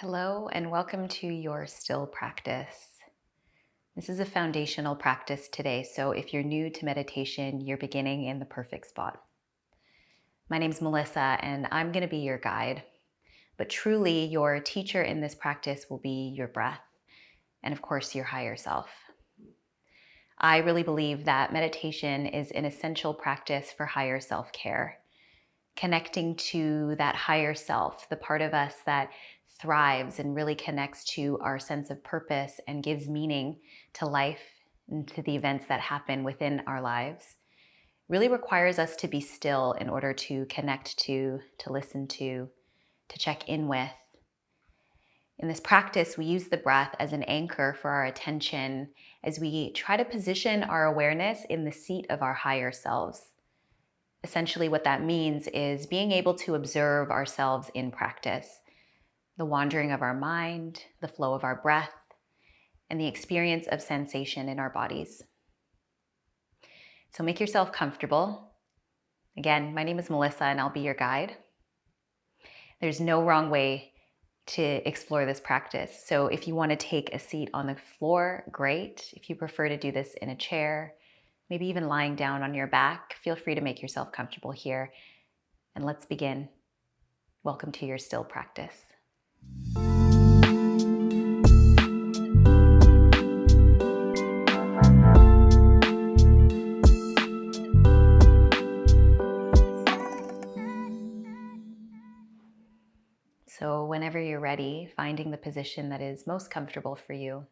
Hello, and welcome to your still practice. This is a foundational practice today, so if you're new to meditation, you're beginning in the perfect spot. My name's Melissa, and I'm going to be your guide. But truly, your teacher in this practice will be your breath, and of course, your higher self. I really believe that meditation is an essential practice for higher self-care, connecting to that higher self, the part of us that thrives and really connects to our sense of purpose and gives meaning to life and to the events that happen within our lives, really requires us to be still in order to connect to listen to check in with. In this practice, we use the breath as an anchor for our attention as we try to position our awareness in the seat of our higher selves. Essentially, what that means is being able to observe ourselves in practice, the wandering of our mind, the flow of our breath, and the experience of sensation in our bodies. So make yourself comfortable. Again, my name is Melissa, and I'll be your guide. There's no wrong way to explore this practice. So if you want to take a seat on the floor, great. If you prefer to do this in a chair, maybe even lying down on your back, feel free to make yourself comfortable here. And let's begin. Welcome to your still practice. So whenever you're ready, finding the position that is most comfortable for you.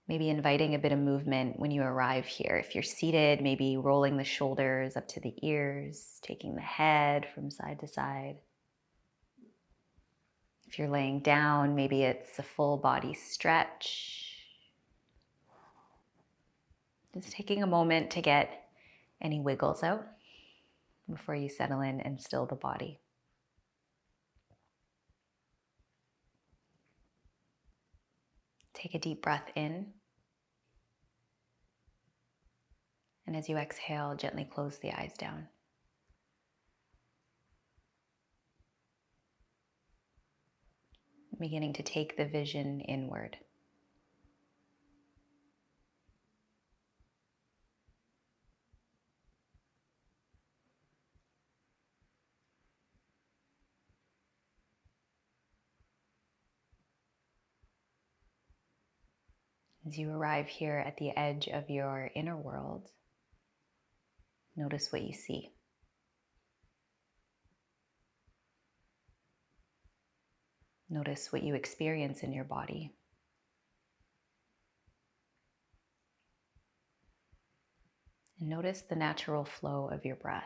Maybe inviting a bit of movement when you arrive here. If you're seated, maybe rolling the shoulders up to the ears, taking the head from side to side. If you're laying down, maybe it's a full body stretch. Just taking a moment to get any wiggles out before you settle in and still the body. Take a deep breath in. And as you exhale, gently close the eyes down. Beginning to take the vision inward. As you arrive here at the edge of your inner world, notice what you see. Notice what you experience in your body. And notice the natural flow of your breath.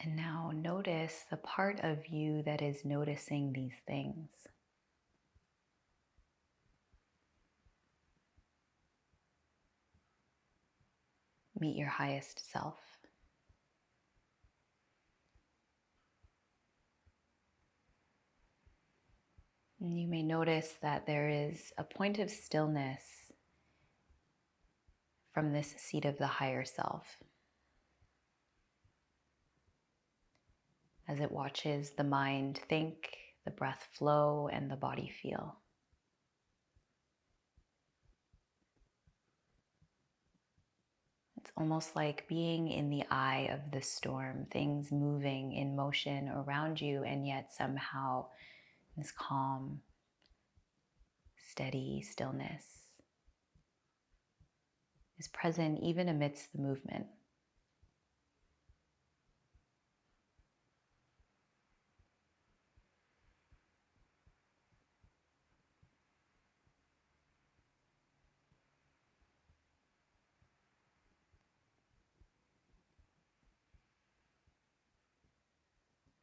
And now notice the part of you that is noticing these things. Meet your highest self. And you may notice that there is a point of stillness from this seat of the higher self as it watches the mind think, the breath flow, and the body feel. It's almost like being in the eye of the storm, things moving in motion around you, and yet somehow this calm, steady stillness is present even amidst the movement.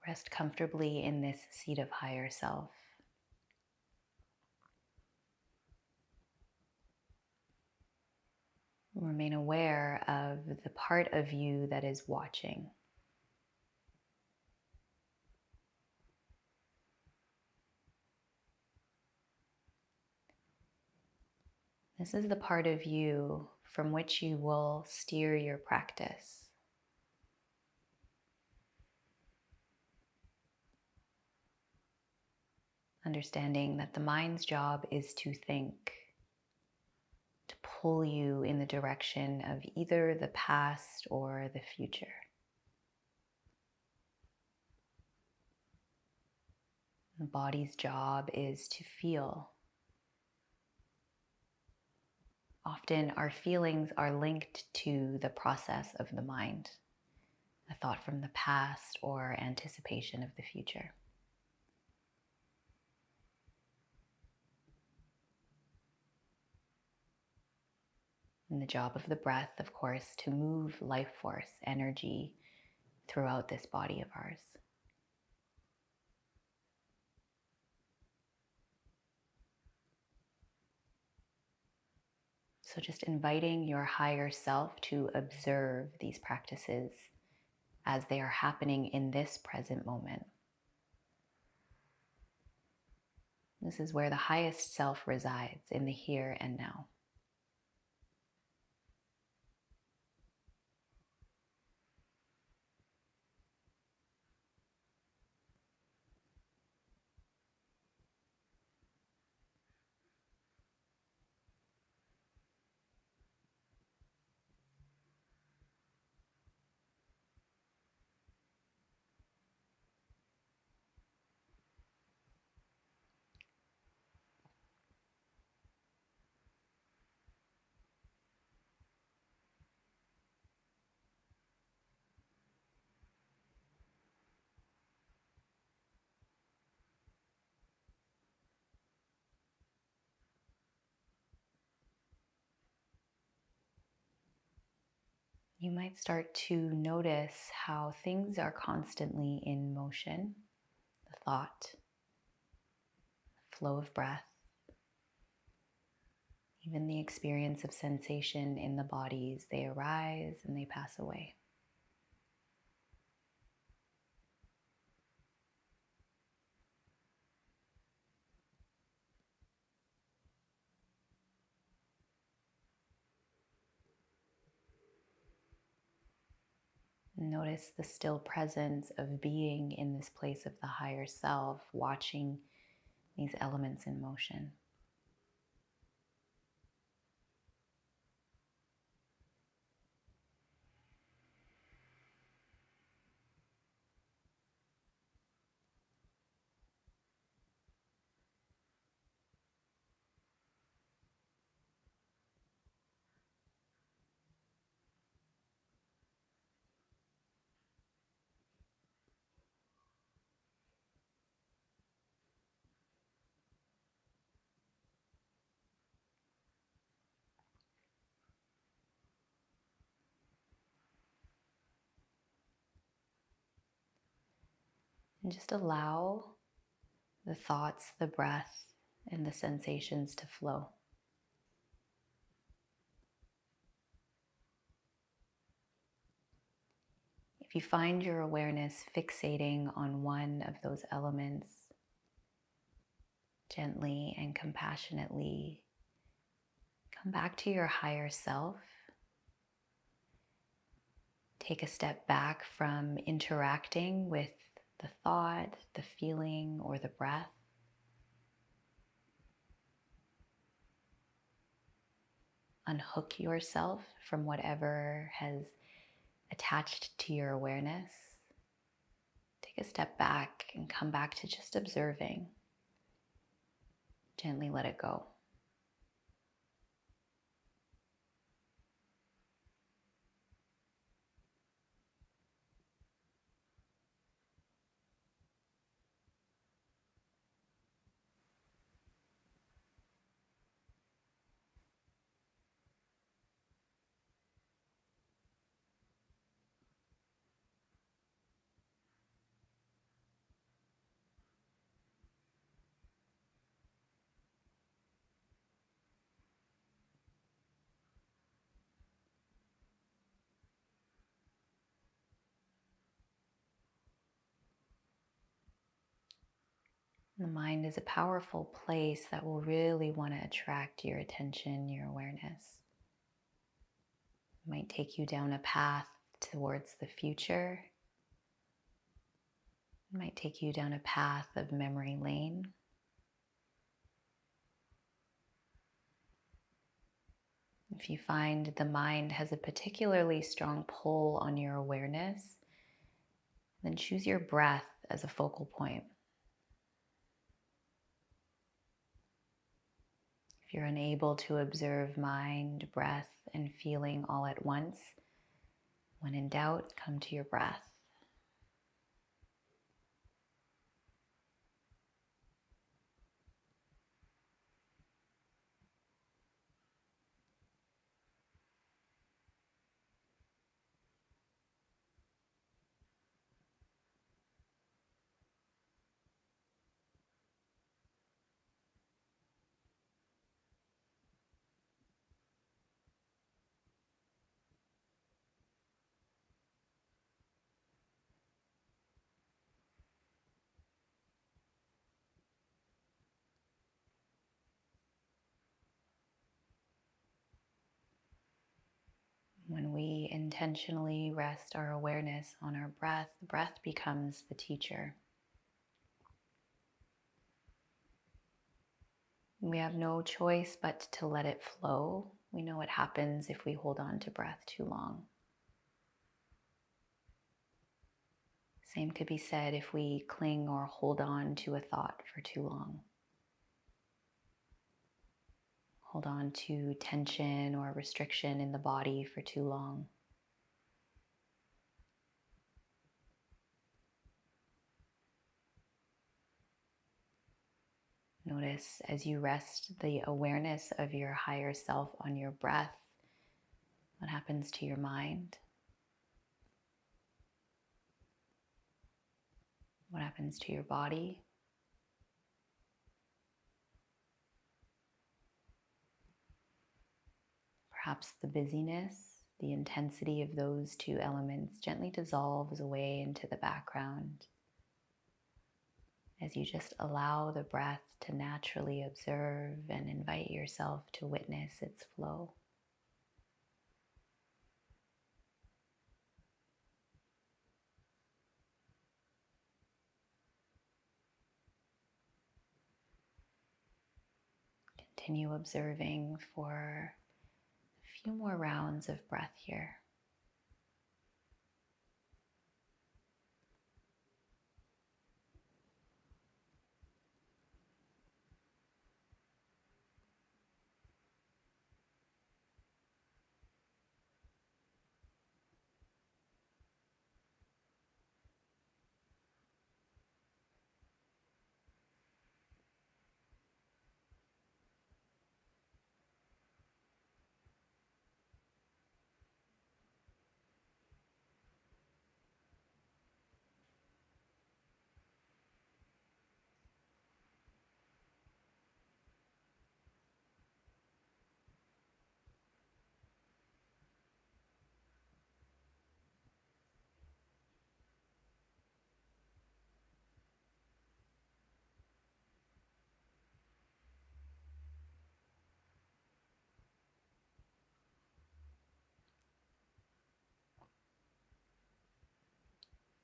Rest comfortably in this seat of higher self. Remain aware of the part of you that is watching. This is the part of you from which you will steer your practice. Understanding that the mind's job is to think, to pull you in the direction of either the past or the future. The body's job is to feel. Often our feelings are linked to the process of the mind, a thought from the past or anticipation of the future. And the job of the breath, of course, to move life force, energy throughout this body of ours. So just inviting your higher self to observe these practices as they are happening in this present moment. This is where the highest self resides, in the here and now. You might start to notice how things are constantly in motion, the thought, the flow of breath, even the experience of sensation in the bodies. They arise and they pass away. Notice the still presence of being in this place of the higher self, watching these elements in motion. And just allow the thoughts, the breath, and the sensations to flow. If you find your awareness fixating on one of those elements, gently and compassionately come back to your higher self. Take a step back from interacting with the thought, the feeling, or the breath. Unhook yourself from whatever has attached to your awareness. Take a step back and come back to just observing. Gently let it go. The mind is a powerful place that will really want to attract your attention, your awareness. It might take you down a path towards the future. It might take you down a path of memory lane. If you find the mind has a particularly strong pull on your awareness, then choose your breath as a focal point. If you're unable to observe mind, breath, and feeling all at once, when in doubt, come to your breath. When we intentionally rest our awareness on our breath, the breath becomes the teacher. We have no choice but to let it flow. We know what happens if we hold on to breath too long. Same could be said if we cling or hold on to a thought for too long. Hold on to tension or restriction in the body for too long. Notice as you rest the awareness of your higher self on your breath, what happens to your mind? What happens to your body? Perhaps the busyness, the intensity of those two elements gently dissolves away into the background as you just allow the breath to naturally observe and invite yourself to witness its flow. Continue observing for a few more rounds of breath here.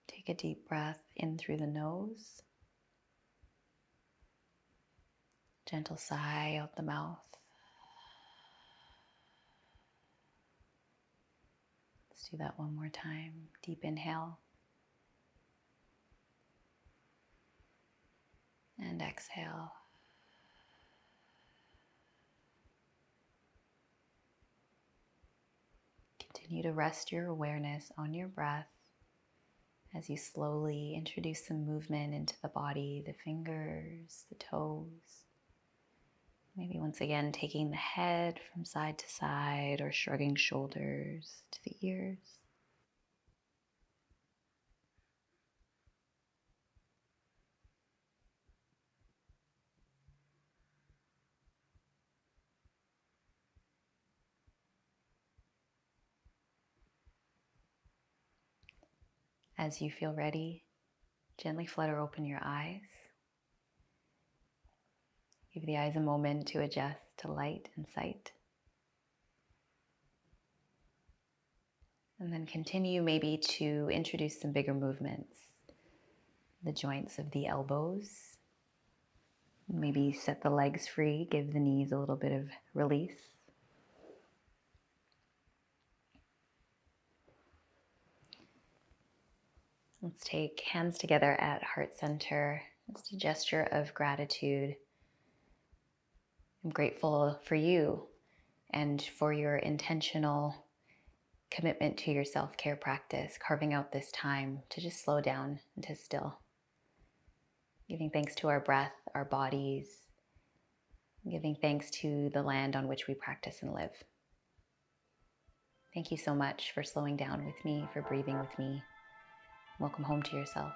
Take a deep breath in through the nose. Gentle sigh out the mouth. Let's do that one more time. Deep inhale. And exhale. Continue to rest your awareness on your breath as you slowly introduce some movement into the body, the fingers, the toes. Maybe once again taking the head from side to side or shrugging shoulders to the ears. As you feel ready, gently flutter open your eyes. Give the eyes a moment to adjust to light and sight. And then continue maybe to introduce some bigger movements. The joints of the elbows. Maybe set the legs free, give the knees a little bit of release. Let's take hands together at heart center. It's a gesture of gratitude. I'm grateful for you and for your intentional commitment to your self-care practice, carving out this time to just slow down and to still. Giving thanks to our breath, our bodies, giving thanks to the land on which we practice and live. Thank you so much for slowing down with me, for breathing with me. Welcome home to yourself.